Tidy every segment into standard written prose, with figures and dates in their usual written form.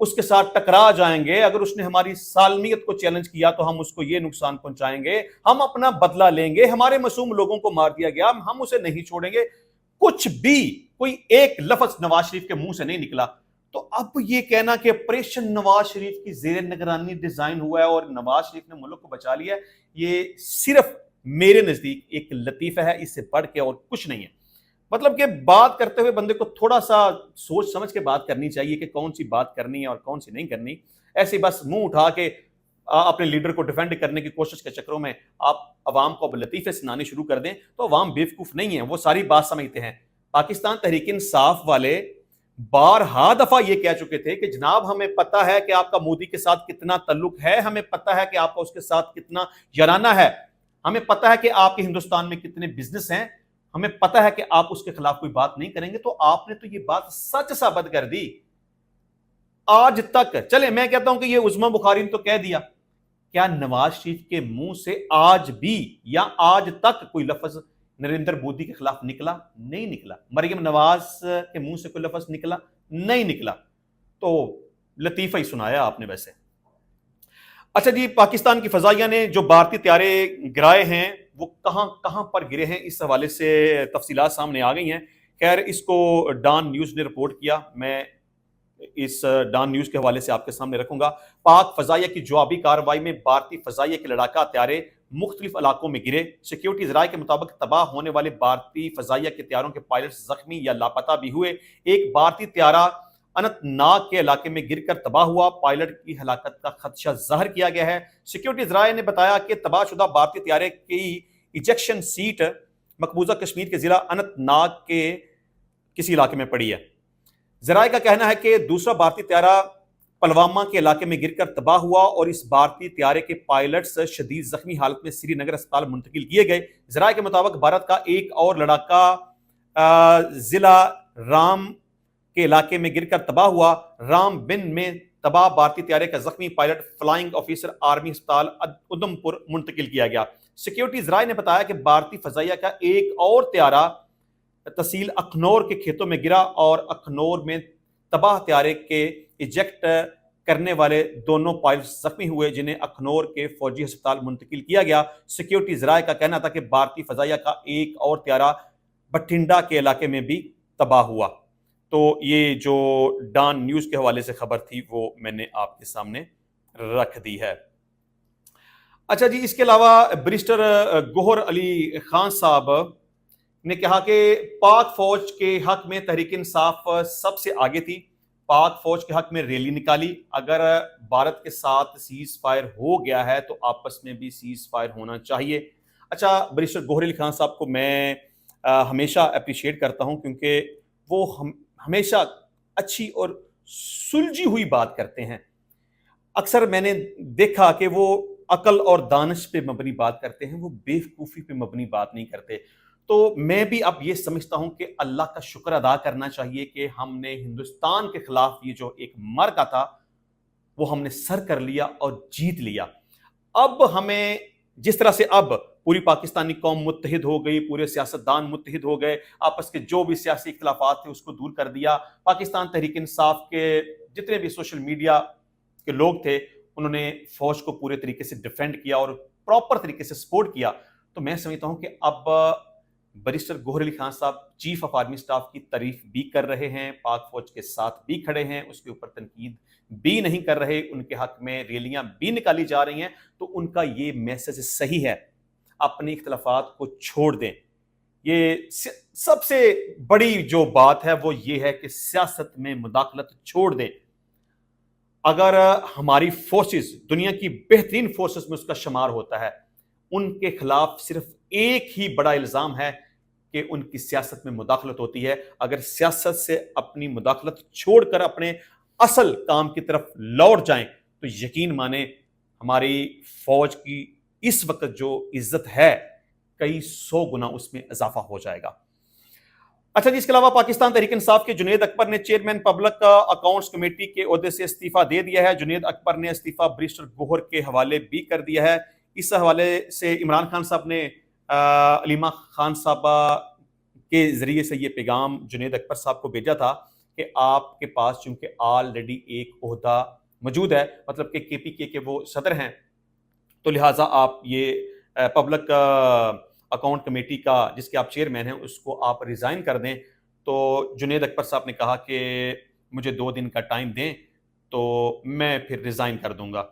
اس کے ساتھ ٹکرا جائیں گے، اگر اس نے ہماری سالمیت کو چیلنج کیا تو ہم اس کو یہ نقصان پہنچائیں گے، ہم اپنا بدلہ لیں گے، ہمارے معصوم لوگوں کو مار دیا گیا، ہم اسے نہیں چھوڑیں گے۔ کچھ بھی کوئی ایک لفظ نواز شریف کے منہ سے نہیں نکلا۔ تو اب یہ کہنا کہ آپریشن نواز شریف کی زیر نگرانی ڈیزائن ہوا ہے اور نواز شریف نے ملک کو بچا لیا ہے، یہ صرف میرے نزدیک ایک لطیفہ ہے، اس سے بڑھ کے اور کچھ نہیں ہے۔ مطلب کہ بات کرتے ہوئے بندے کو تھوڑا سا سوچ سمجھ کے بات کرنی چاہیے کہ کون سی بات کرنی ہے اور کون سی نہیں کرنی۔ ایسے بس منہ اٹھا کے اپنے لیڈر کو ڈیفینڈ کرنے کی کوشش کے چکروں میں آپ عوام کو اب لطیفے سنانے شروع کر دیں تو عوام بیوقوف نہیں ہیں، وہ ساری بات سمجھتے ہیں۔ پاکستان تحریک انصاف والے بارہا دفعہ یہ کہہ چکے تھے کہ جناب ہمیں پتہ ہے کہ آپ کا مودی کے ساتھ کتنا تعلق ہے، ہمیں پتہ ہے کہ آپ کا اس کے ساتھ کتنا یارانہ ہے، ہمیں پتہ ہے کہ آپ کے ہندوستان میں کتنے بزنس ہیں، ہمیں پتہ ہے کہ آپ اس کے خلاف کوئی بات نہیں کریں گے۔ تو آپ نے تو یہ بات سچ ثابت کر دی۔ آج تک چلے میں کہتا ہوں کہ یہ عظمی بخاری نے تو کہہ دیا، کیا نواز شریف کے منہ سے آج بھی یا آج تک کوئی لفظ نریندر مودی کے خلاف نکلا؟ نہیں نکلا۔ مریم نواز کے منہ سے کوئی لفظ نکلا؟ نہیں نکلا۔ تو لطیفہ ہی سنایا آپ نے ویسے۔ اچھا جی، پاکستان کی فضائیہ نے جو بھارتی طیارے گرائے ہیں وہ کہاں کہاں پر گرے ہیں، اس حوالے سے تفصیلات سامنے آ گئی ہیں۔ خیر اس کو ڈان نیوز نے رپورٹ کیا، میں اس ڈان نیوز کے حوالے سے آپ کے سامنے رکھوں گا۔ پاک فضائیہ کی جوابی کارروائی میں بھارتی فضائیہ کے لڑاکا طیارے مختلف علاقوں میں گرے۔ سیکیورٹی ذرائع کے مطابق تباہ ہونے والے بھارتی فضائیہ کے طیاروں کے پائلٹس زخمی یا لاپتہ بھی ہوئے۔ ایک بھارتی طیارہ اننت ناگ کے علاقے میں گر کر تباہ ہوا، پائلٹ کی ہلاکت کا خدشہ ظاہر کیا گیا ہے۔ سیکیورٹی ذرائع نے بتایا کہ تباہ شدہ بھارتی طیارے کی ایجیکشن سیٹ مقبوضہ کشمیر کے ضلع اننت ناگ کے کسی علاقے میں پڑی ہے۔ ذرائع کا کہنا ہے کہ دوسرا بھارتی طیارہ پلوامہ کے علاقے میں گر کر تباہ ہوا اور اس بھارتی طیارے کے پائلٹس شدید زخمی حالت میں سری نگر اسپتال منتقل کیے گئے۔ ذرائع کے مطابق بھارت کا ایک اور لڑاکا ضلع رام کے علاقے میں گر کر تباہ ہوا۔ رام بن میں تباہ بھارتی طیارے کا زخمی پائلٹ فلائنگ آفیسر آرمی اسپتال ادھم پور منتقل کیا گیا۔ سیکیورٹی ذرائع نے بتایا کہ بھارتی فضائیہ کا ایک اور طیارہ تحصیل اخنور کے کھیتوں میں گرا اور اخنور میں تباہ طیارے کے ایجیکٹ کرنے والے دونوں پائلٹس زخمی ہوئے، جنہیں اخنور کے فوجی ہسپتال منتقل کیا گیا۔ سیکیورٹی ذرائع کا کہنا تھا کہ بھارتی فضائیہ کا ایک اور طیارہ بٹھنڈا کے علاقے میں بھی تباہ ہوا۔ تو یہ جو ڈان نیوز کے حوالے سے خبر تھی وہ میں نے آپ کے سامنے رکھ دی ہے۔ اچھا جی، اس کے علاوہ بیرسٹر گوہر علی خان صاحب نے کہا کہ پاک فوج کے حق میں تحریک انصاف سب سے آگے تھی، پاک فوج کے حق میں ریلی نکالی، اگر بھارت کے ساتھ سیز فائر ہو گیا ہے تو آپس میں بھی سیز فائر ہونا چاہیے۔ اچھا، بیرسٹر گوہر علی خان صاحب کو میں ہمیشہ اپریشیٹ کرتا ہوں کیونکہ وہ ہمیشہ اچھی اور سلجھی ہوئی بات کرتے ہیں۔ اکثر میں نے دیکھا کہ وہ عقل اور دانش پہ مبنی بات کرتے ہیں، وہ بیوقوفی پہ مبنی بات نہیں کرتے۔ تو میں بھی اب یہ سمجھتا ہوں کہ اللہ کا شکر ادا کرنا چاہیے کہ ہم نے ہندوستان کے خلاف یہ جو ایک معرکہ تھا وہ ہم نے سر کر لیا اور جیت لیا۔ اب ہمیں جس طرح سے اب پوری پاکستانی قوم متحد ہو گئی، پورے سیاستدان متحد ہو گئے، آپس کے جو بھی سیاسی اختلافات تھے اس کو دور کر دیا، پاکستان تحریک انصاف کے جتنے بھی سوشل میڈیا کے لوگ تھے انہوں نے فوج کو پورے طریقے سے ڈیفینڈ کیا اور پراپر طریقے سے سپورٹ کیا۔ تو میں سمجھتا ہوں کہ اب بیرسٹر گوہر علی خان صاحب چیف آف آرمی اسٹاف کی تعریف بھی کر رہے ہیں، پاک فوج کے ساتھ بھی کھڑے ہیں، اس کے اوپر تنقید بھی نہیں کر رہے، ان کے حق میں ریلیاں بھی نکالی جا رہی ہیں۔ تو ان کا یہ میسج صحیح ہے، اپنے اختلافات کو چھوڑ دیں۔ یہ سب سے بڑی جو بات ہے وہ یہ ہے کہ سیاست میں مداخلت چھوڑ دیں۔ اگر ہماری فورسز دنیا کی بہترین فورسز میں اس کا شمار ہوتا ہے، ان کے خلاف صرف ایک ہی بڑا الزام ہے کہ ان کی سیاست میں مداخلت ہوتی ہے۔ اگر سیاست سے اپنی مداخلت چھوڑ کر اپنے اصل کام کی طرف لوٹ جائیں تو یقین مانیں ہماری فوج کی اس وقت جو عزت ہے کئی 100 گنا اس میں اضافہ ہو جائے گا۔ اچھا جی، اس کے علاوہ پاکستان تحریک انصاف کے جنید اکبر نے چیئرمین پبلک اکاؤنٹس کمیٹی کے عہدے سے استعفیٰ دے دیا ہے۔ جنید اکبر نے استعفیٰ بیرسٹر گوہر کے حوالے بھی کر دیا ہے۔ اس حوالے سے عمران خان صاحب نے علیمہ خان صاحبہ کے ذریعے سے یہ پیغام جنید اکبر صاحب کو بھیجا تھا کہ آپ کے پاس چونکہ آلریڈی ایک عہدہ موجود ہے، مطلب کہ KPK کے وہ صدر ہیں، تو لہٰذا آپ یہ پبلک اکاؤنٹ کمیٹی کا جس کے آپ چیئرمین ہیں اس کو آپ ریزائن کر دیں۔ تو جنید اکبر صاحب نے کہا کہ مجھے 2 دن کا ٹائم دیں تو میں پھر ریزائن کر دوں گا۔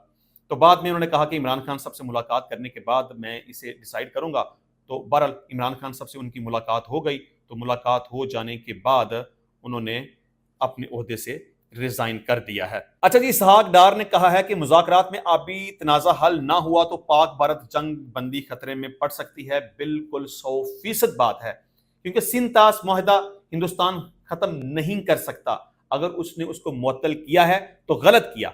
تو بعد میں انہوں نے کہا کہ عمران خان صاحب سے ملاقات کرنے کے بعد میں اسے ڈیسائیڈ کروں گا۔ تو بہرحال عمران خان صاحب سے ان کی ملاقات ہو گئی، تو ملاقات ہو جانے کے بعد انہوں نے اپنے عہدے سے ریزائن کر دیا ہے۔ اچھا جی، اسحاق ڈار نے کہا ہے کہ مذاکرات میں آبی تنازع حل نہ ہوا تو پاک بھارت جنگ بندی خطرے میں پڑ سکتی ہے۔ بالکل 100% بات ہے، کیونکہ سندھ طاس معاہدہ ہندوستان ختم نہیں کر سکتا۔ اگر اس نے اس کو معطل کیا ہے تو غلط کیا،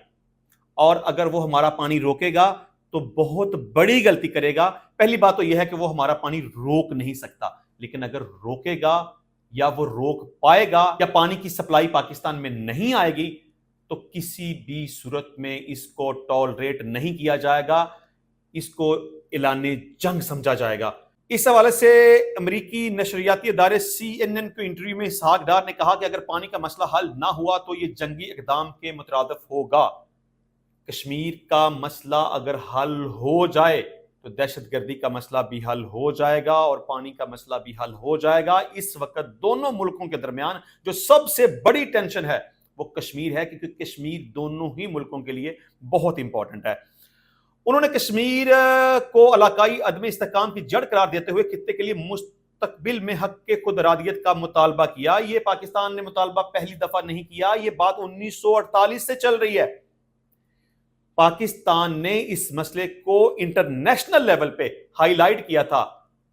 اور اگر وہ ہمارا پانی روکے گا تو بہت بڑی غلطی کرے گا۔ پہلی بات تو یہ ہے کہ وہ ہمارا پانی روک نہیں سکتا، لیکن اگر روکے گا یا وہ روک پائے گا یا پانی کی سپلائی پاکستان میں نہیں آئے گی تو کسی بھی صورت میں اس کو ٹالریٹ نہیں کیا جائے گا، اس کو اعلان جنگ سمجھا جائے گا۔ اس حوالے سے امریکی نشریاتی ادارے CNN کو انٹرویو میں اسحاق ڈار نے کہا کہ اگر پانی کا مسئلہ حل نہ ہوا تو یہ جنگی اقدام کے مترادف ہوگا۔ کشمیر کا مسئلہ اگر حل ہو جائے تو دہشت گردی کا مسئلہ بھی حل ہو جائے گا اور پانی کا مسئلہ بھی حل ہو جائے گا۔ اس وقت دونوں ملکوں کے درمیان جو سب سے بڑی ٹینشن ہے وہ کشمیر ہے، کیونکہ کشمیر دونوں ہی ملکوں کے لیے بہت امپورٹنٹ ہے۔ انہوں نے کشمیر کو علاقائی عدم استحکام کی جڑ قرار دیتے ہوئے خطے کے لیے مستقبل میں حق کے خود ارادیت کا مطالبہ کیا۔ یہ پاکستان نے مطالبہ پہلی دفعہ نہیں کیا، یہ بات 1948 سے چل رہی ہے۔ پاکستان نے اس مسئلے کو انٹرنیشنل لیول پہ ہائی لائٹ کیا تھا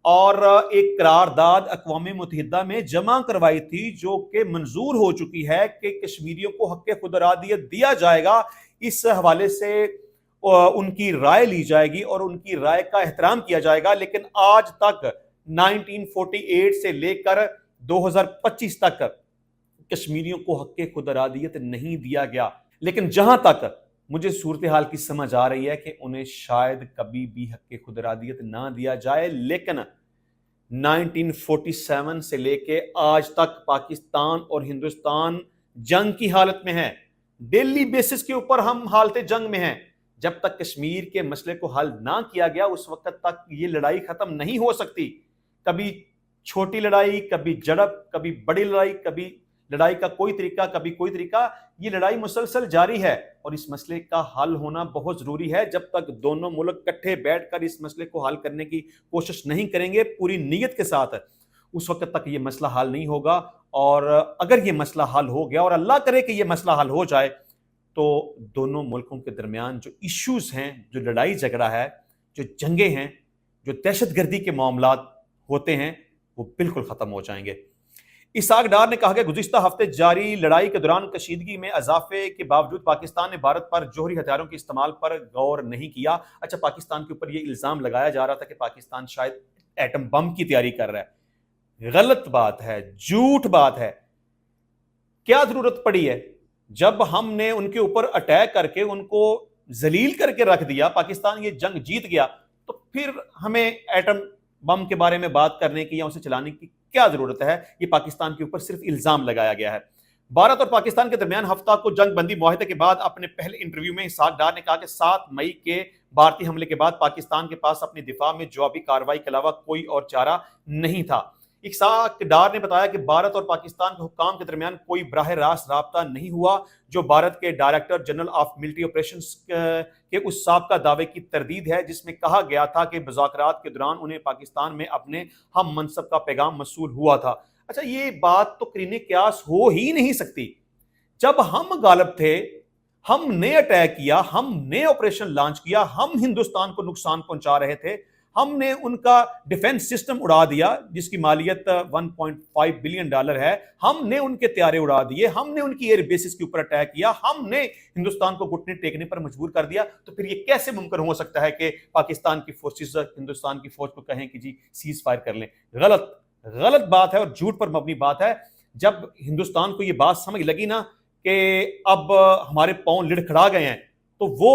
اور ایک قرارداد اقوام متحدہ میں جمع کروائی تھی جو کہ منظور ہو چکی ہے کہ کشمیریوں کو حق خود ارادیت دیا جائے گا۔ اس حوالے سے ان کی رائے لی جائے گی اور ان کی رائے کا احترام کیا جائے گا، لیکن آج تک 1948 سے لے کر 2025 تک کشمیریوں کو حق خود ارادیت نہیں دیا گیا۔ لیکن جہاں تک مجھے صورتحال کی سمجھ آ رہی ہے کہ انہیں شاید کبھی بھی حق خود ارادیت نہ دیا جائے، لیکن 1947 سے لے کے آج تک پاکستان اور ہندوستان جنگ کی حالت میں ہے۔ ڈیلی بیسس کے اوپر ہم حالت جنگ میں ہیں۔ جب تک کشمیر کے مسئلے کو حل نہ کیا گیا اس وقت تک یہ لڑائی ختم نہیں ہو سکتی۔ کبھی چھوٹی لڑائی، کبھی جڑپ، کبھی بڑی لڑائی، کبھی لڑائی کا کوئی طریقہ، کبھی کوئی طریقہ، یہ لڑائی مسلسل جاری ہے اور اس مسئلے کا حل ہونا بہت ضروری ہے۔ جب تک دونوں ملک کٹھے بیٹھ کر اس مسئلے کو حل کرنے کی کوشش نہیں کریں گے پوری نیت کے ساتھ، اس وقت تک یہ مسئلہ حل نہیں ہوگا۔ اور اگر یہ مسئلہ حل ہو گیا، اور اللہ کرے کہ یہ مسئلہ حل ہو جائے، تو دونوں ملکوں کے درمیان جو ایشوز ہیں، جو لڑائی جھگڑا ہے، جو جنگیں ہیں، جو دہشت گردی کے معاملات ہوتے ہیں، وہ بالکل ختم ہو جائیں گے۔ اسحاق ڈار نے کہا کہ گزشتہ ہفتے جاری لڑائی کے دوران کشیدگی میں اضافے کے باوجود پاکستان نے بھارت پر جوہری ہتھیاروں کے استعمال پر غور نہیں کیا۔ اچھا، پاکستان کے اوپر یہ الزام لگایا جا رہا تھا کہ پاکستان شاید ایٹم بم کی تیاری کر رہا ہے۔ غلط بات ہے، جھوٹ بات ہے۔ کیا ضرورت پڑی ہے؟ جب ہم نے ان کے اوپر اٹیک کر کے ان کو ذلیل کر کے رکھ دیا، پاکستان یہ جنگ جیت گیا، تو پھر ہمیں ایٹم بم کے بارے میں بات کرنے کی یا اسے چلانے کی کیا ضرورت ہے؟ یہ پاکستان کے اوپر صرف الزام لگایا گیا ہے۔ بھارت اور پاکستان کے درمیان ہفتہ کو جنگ بندی معاہدے کے بعد اپنے پہلے انٹرویو میں اسحاق ڈار نے کہا کہ 7 مئی کے بھارتی حملے کے بعد پاکستان کے پاس اپنی دفاع میں جوابی کارروائی کے علاوہ کوئی اور چارہ نہیں تھا۔ اسحاق ڈار نے بتایا کہ بھارت اور پاکستان کے حکام کے درمیان کوئی براہ راست رابطہ نہیں ہوا، جو بھارت کے director general of military operations کے اس سابقہ دعوے کی تردید ہے جس میں کہا گیا تھا کہ مذاکرات کے دوران انہیں پاکستان میں اپنے ہم منصب کا پیغام موصول ہوا تھا۔ اچھا، یہ بات تو قرین قیاس ہو ہی نہیں سکتی۔ جب ہم غالب تھے، ہم نے اٹیک کیا، ہم نے آپریشن لانچ کیا، ہم ہندوستان کو نقصان پہنچا رہے تھے، ہم نے ان کا ڈیفنس سسٹم اڑا دیا جس کی مالیت $1.5 بلین ہے، ہم نے ان کے طیارے اڑا دیے، ہم نے ان کی ایئر بیسز کے اوپر اٹیک کیا، ہم نے ہندوستان کو گھٹنے ٹیکنے پر مجبور کر دیا، تو پھر یہ کیسے ممکن ہو سکتا ہے کہ پاکستان کی فورسز ہندوستان کی فوج کو کہیں کہ جی سیز فائر کر لیں؟ غلط بات ہے اور جھوٹ پر مبنی بات ہے۔ جب ہندوستان کو یہ بات سمجھ لگی نا کہ اب ہمارے پاؤں لڑکھڑا گئے ہیں، تو وہ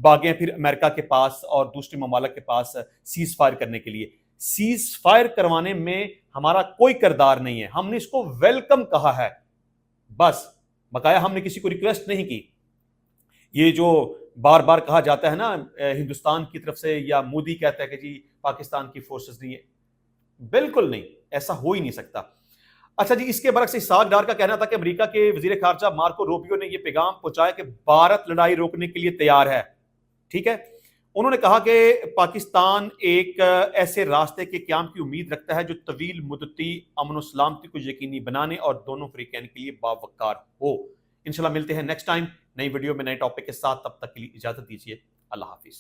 بھاگے پھر امریکہ کے پاس اور دوسرے ممالک کے پاس سیز فائر کرنے کے لیے۔ سیز فائر کروانے میں ہمارا کوئی کردار نہیں ہے، ہم نے اس کو ویلکم کہا ہے۔ بس بقایا ہم نے کسی کو ریکویسٹ نہیں کی. یہ جو بار بار کہا جاتا ہے نا ہندوستان کی طرف سے یا مودی کہتا ہے کہ جی پاکستان کی فورسز نہیں ہے, بالکل نہیں, ایسا ہو ہی نہیں سکتا. اچھا جی, اس کے برعکس اسحاق ڈار کا کہنا تھا کہ امریکہ کے وزیر خارجہ مارکو روبیو نے یہ پیغام پہنچایا کہ بھارت لڑائی روکنے کے لیے تیار ہے. ٹھیک ہے, انہوں نے کہا کہ پاکستان ایک ایسے راستے کے قیام کی امید رکھتا ہے جو طویل مدتی امن و سلامتی کو یقینی بنانے اور دونوں فریقین کے لیے باوقار ہو. انشاءاللہ ملتے ہیں نیکسٹ ٹائم نئی ویڈیو میں نئے ٹاپک کے ساتھ, تب تک کے لیے اجازت دیجیے, اللہ حافظ.